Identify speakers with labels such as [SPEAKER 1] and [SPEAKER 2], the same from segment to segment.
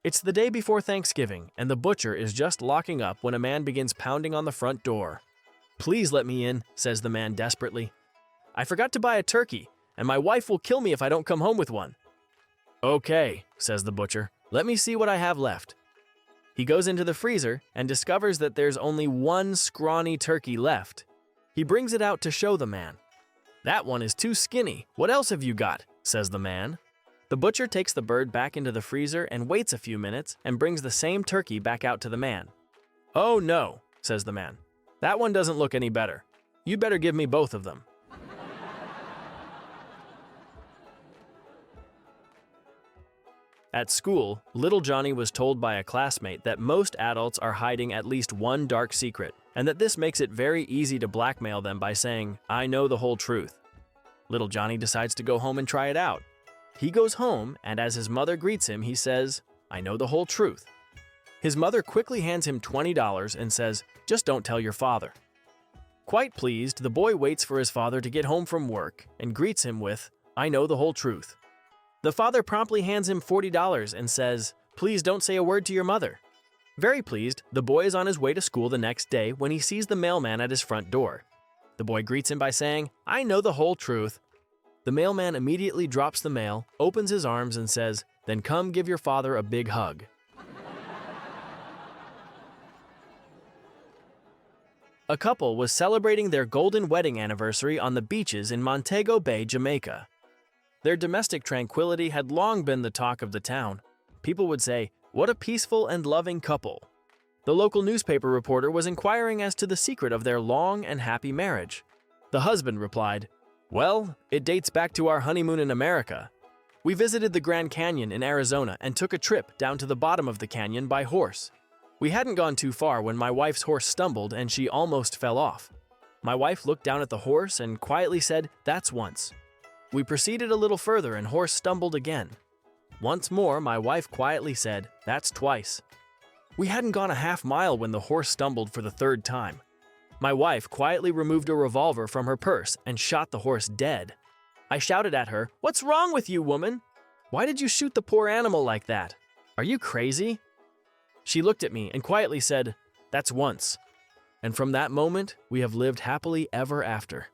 [SPEAKER 1] It's the day before Thanksgiving, and the butcher is just locking up when a man begins pounding on the front door. "Please let me in," says the man desperately. "I forgot to buy a turkey, and my wife will kill me if I don't come home with one." "Okay," says the butcher. "Let me see what I have left." He goes into the freezer and discovers that there's only one scrawny turkey left. He brings it out to show the man. "That one is too skinny. What else have you got?" says the man. The butcher takes the bird back into the freezer and waits a few minutes and brings the same turkey back out to the man. "Oh no," says the man. "That one doesn't look any better. You'd better give me both of them." At school, little Johnny was told by a classmate that most adults are hiding at least one dark secret, and that this makes it very easy to blackmail them by saying, "I know the whole truth." Little Johnny decides to go home and try it out. He goes home, and as his mother greets him, he says, "I know the whole truth." His mother quickly hands him $20 and says, "Just don't tell your father." Quite pleased, the boy waits for his father to get home from work and greets him with, "I know the whole truth." The father promptly hands him $40 and says, "Please don't say a word to your mother." Very pleased, the boy is on his way to school the next day when he sees the mailman at his front door. The boy greets him by saying, "I know the whole truth." The mailman immediately drops the mail, opens his arms and says, "Then come give your father a big hug." A couple was celebrating their golden wedding anniversary on the beaches in Montego Bay, Jamaica. Their domestic tranquility had long been the talk of the town. People would say, "What a peaceful and loving couple." The local newspaper reporter was inquiring as to the secret of their long and happy marriage. The husband replied, "Well, it dates back to our honeymoon in America. We visited the Grand Canyon in Arizona and took a trip down to the bottom of the canyon by horse. We hadn't gone too far when my wife's horse stumbled and she almost fell off. My wife looked down at the horse and quietly said, 'That's once.' We proceeded a little further and horse stumbled again. Once more, my wife quietly said, 'That's twice.' We hadn't gone a half mile when the horse stumbled for the third time. My wife quietly removed a revolver from her purse and shot the horse dead. I shouted at her, 'What's wrong with you, woman? Why did you shoot the poor animal like that? Are you crazy?' She looked at me and quietly said, 'That's once.' And from that moment, we have lived happily ever after."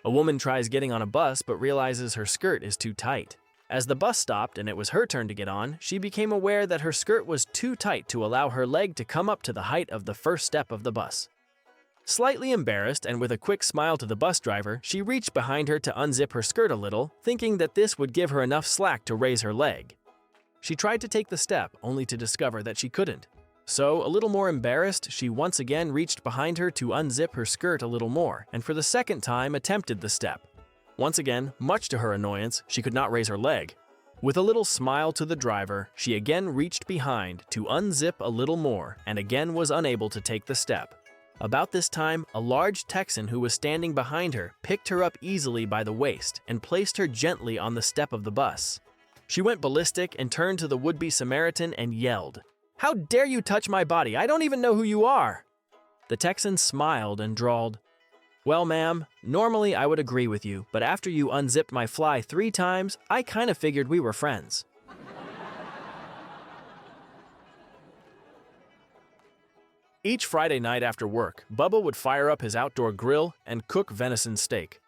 [SPEAKER 1] A woman tries getting on a bus but realizes her skirt is too tight. As the bus stopped and it was her turn to get on, she became aware that her skirt was too tight to allow her leg to come up to the height of the first step of the bus. Slightly embarrassed and with a quick smile to the bus driver, she reached behind her to unzip her skirt a little, thinking that this would give her enough slack to raise her leg. She tried to take the step, only to discover that she couldn't. So, a little more embarrassed, she once again reached behind her to unzip her skirt a little more, and for the second time attempted the step. Once again, much to her annoyance, she could not raise her leg. With a little smile to the driver, she again reached behind to unzip a little more and again was unable to take the step. About this time, a large Texan who was standing behind her picked her up easily by the waist and placed her gently on the step of the bus. She went ballistic and turned to the would-be Samaritan and yelled, "How dare you touch my body? I don't even know who you are!" The Texan smiled and drawled, "Well, ma'am, normally I would agree with you, but after you unzipped my fly 3 times, I kind of figured we were friends." Each Friday night after work, Bubba would fire up his outdoor grill and cook venison steak.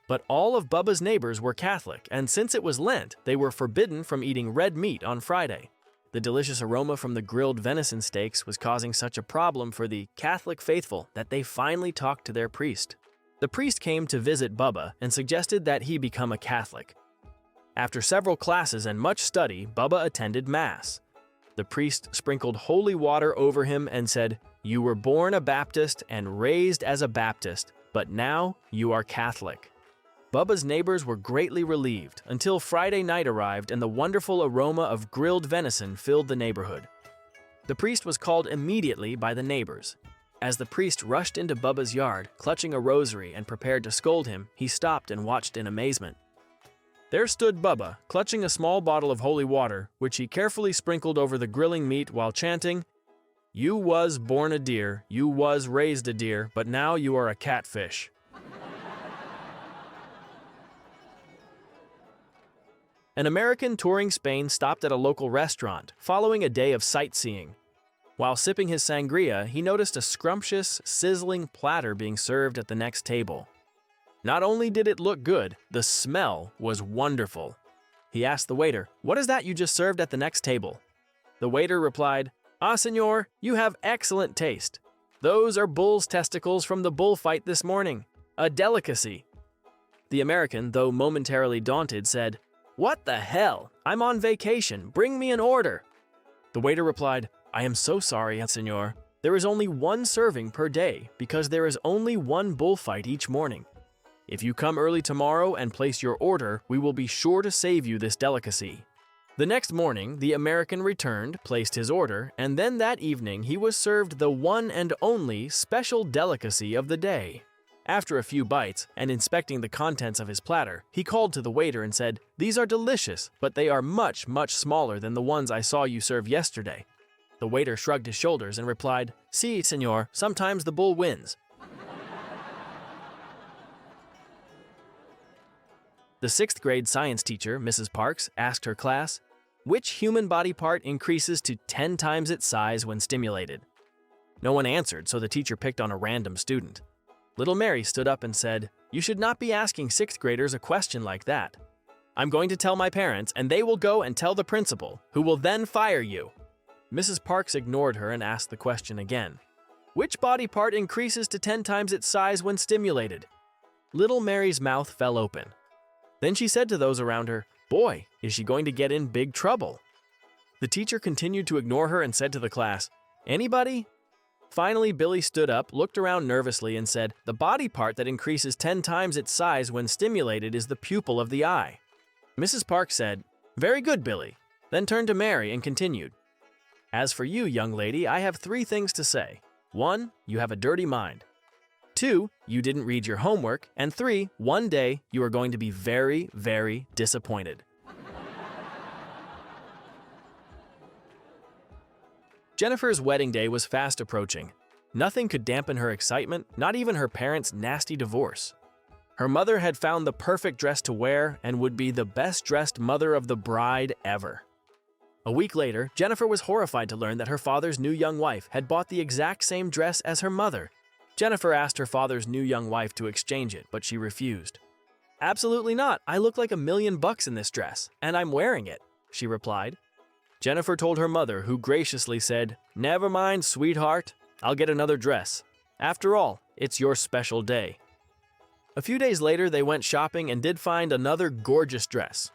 [SPEAKER 1] But all of Bubba's neighbors were Catholic, and since it was Lent, they were forbidden from eating red meat on Friday. The delicious aroma from the grilled venison steaks was causing such a problem for the Catholic faithful that they finally talked to their priest. The priest came to visit Bubba and suggested that he become a Catholic. After several classes and much study, Bubba attended Mass. The priest sprinkled holy water over him and said, "You were born a Baptist and raised as a Baptist, but now you are Catholic." Bubba's neighbors were greatly relieved until Friday night arrived and the wonderful aroma of grilled venison filled the neighborhood. The priest was called immediately by the neighbors. As the priest rushed into Bubba's yard, clutching a rosary and prepared to scold him, he stopped and watched in amazement. There stood Bubba, clutching a small bottle of holy water, which he carefully sprinkled over the grilling meat while chanting, "You was born a deer, you was raised a deer, but now you are a catfish." An American touring Spain stopped at a local restaurant following a day of sightseeing. While sipping his sangria, he noticed a scrumptious, sizzling platter being served at the next table. Not only did it look good, the smell was wonderful. He asked the waiter, "What is that you just served at the next table?" The waiter replied, "Ah, senor, you have excellent taste. Those are bull's testicles from the bullfight this morning. A delicacy." The American, though momentarily daunted, said, "What the hell? I'm on vacation. Bring me an order." The waiter replied, "I am so sorry, senor. There is only one serving per day because there is only one bullfight each morning. If you come early tomorrow and place your order, we will be sure to save you this delicacy." The next morning, the American returned, placed his order, and then that evening he was served the one and only special delicacy of the day. After a few bites, and inspecting the contents of his platter, he called to the waiter and said, "These are delicious, but they are much, much smaller than the ones I saw you serve yesterday." The waiter shrugged his shoulders and replied, "Si, senor, sometimes the bull wins." The 6th grade science teacher, Mrs. Parks, asked her class, "Which human body part increases to 10 times its size when stimulated?" No one answered, so the teacher picked on a random student. Little Mary stood up and said, "You should not be asking 6th graders a question like that. I'm going to tell my parents, and they will go and tell the principal, who will then fire you." Mrs. Parks ignored her and asked the question again. "Which body part increases to 10 times its size when stimulated?" Little Mary's mouth fell open. Then she said to those around her, "Boy, is she going to get in big trouble." The teacher continued to ignore her and said to the class, "Anybody?" Finally, Billy stood up, looked around nervously, and said, "The body part that increases 10 times its size when stimulated is the pupil of the eye." Mrs. Parks said, "Very good, Billy," then turned to Mary and continued, "As for you, young lady, I have 3 things to say. 1, you have a dirty mind. 2, you didn't read your homework. And 3, one day you are going to be very, very disappointed." Jennifer's wedding day was fast approaching. Nothing could dampen her excitement, not even her parents' nasty divorce. Her mother had found the perfect dress to wear and would be the best-dressed mother of the bride ever. A week later, Jennifer was horrified to learn that her father's new young wife had bought the exact same dress as her mother. Jennifer asked her father's new young wife to exchange it, but she refused. "Absolutely not. I look like $1 million in this dress, and I'm wearing it," she replied. Jennifer told her mother, who graciously said, "Never mind, sweetheart. I'll get another dress. After all, it's your special day." A few days later, they went shopping and did find another gorgeous dress.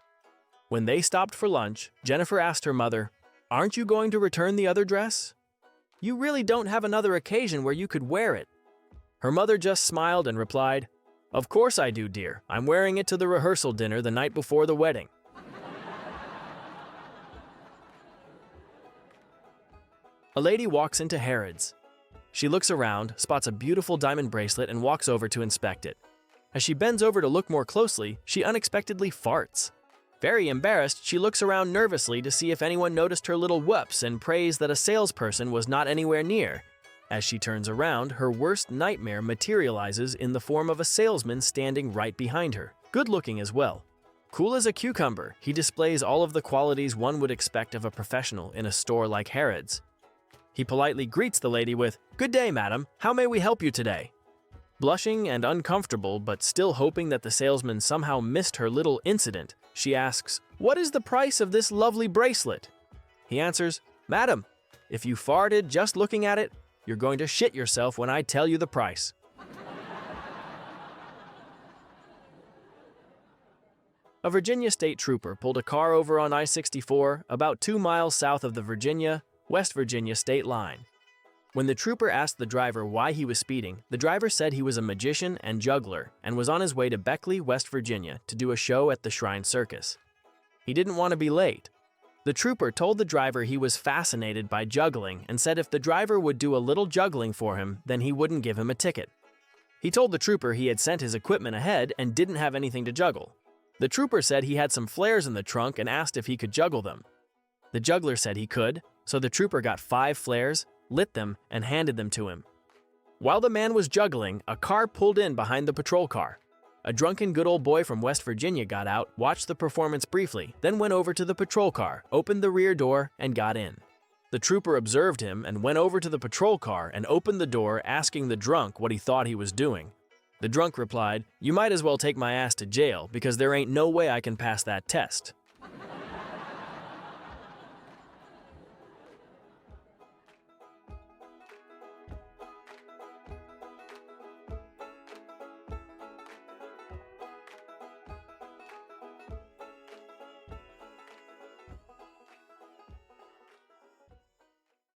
[SPEAKER 1] When they stopped for lunch, Jennifer asked her mother, "Aren't you going to return the other dress? You really don't have another occasion where you could wear it." Her mother just smiled and replied, "Of course I do, dear. I'm wearing it to the rehearsal dinner the night before the wedding." A lady walks into Harrods. She looks around, spots a beautiful diamond bracelet, and walks over to inspect it. As she bends over to look more closely, she unexpectedly farts. Very embarrassed, she looks around nervously to see if anyone noticed her little whoops and prays that a salesperson was not anywhere near. As she turns around, her worst nightmare materializes in the form of a salesman standing right behind her, good-looking as well. Cool as a cucumber, he displays all of the qualities one would expect of a professional in a store like Harrods. He politely greets the lady with, "Good day, madam. How may we help you today?" Blushing and uncomfortable, but still hoping that the salesman somehow missed her little incident, she asks, "What is the price of this lovely bracelet?" He answers, "Madam, if you farted just looking at it, you're going to shit yourself when I tell you the price." A Virginia state trooper pulled a car over on I-64 about 2 miles south of the West Virginia state line. When the trooper asked the driver why he was speeding, the driver said he was a magician and juggler and was on his way to Beckley, West Virginia to do a show at the Shrine Circus. He didn't want to be late. The trooper told the driver he was fascinated by juggling and said if the driver would do a little juggling for him, then he wouldn't give him a ticket. He told the trooper he had sent his equipment ahead and didn't have anything to juggle. The trooper said he had some flares in the trunk and asked if he could juggle them. The juggler said he could, so the trooper got 5 flares, lit them, and handed them to him. While the man was juggling, a car pulled in behind the patrol car. A drunken good old boy from West Virginia got out, watched the performance briefly, then went over to the patrol car, opened the rear door, and got in. The trooper observed him and went over to the patrol car and opened the door, asking the drunk what he thought he was doing. The drunk replied, "You might as well take my ass to jail because there ain't no way I can pass that test."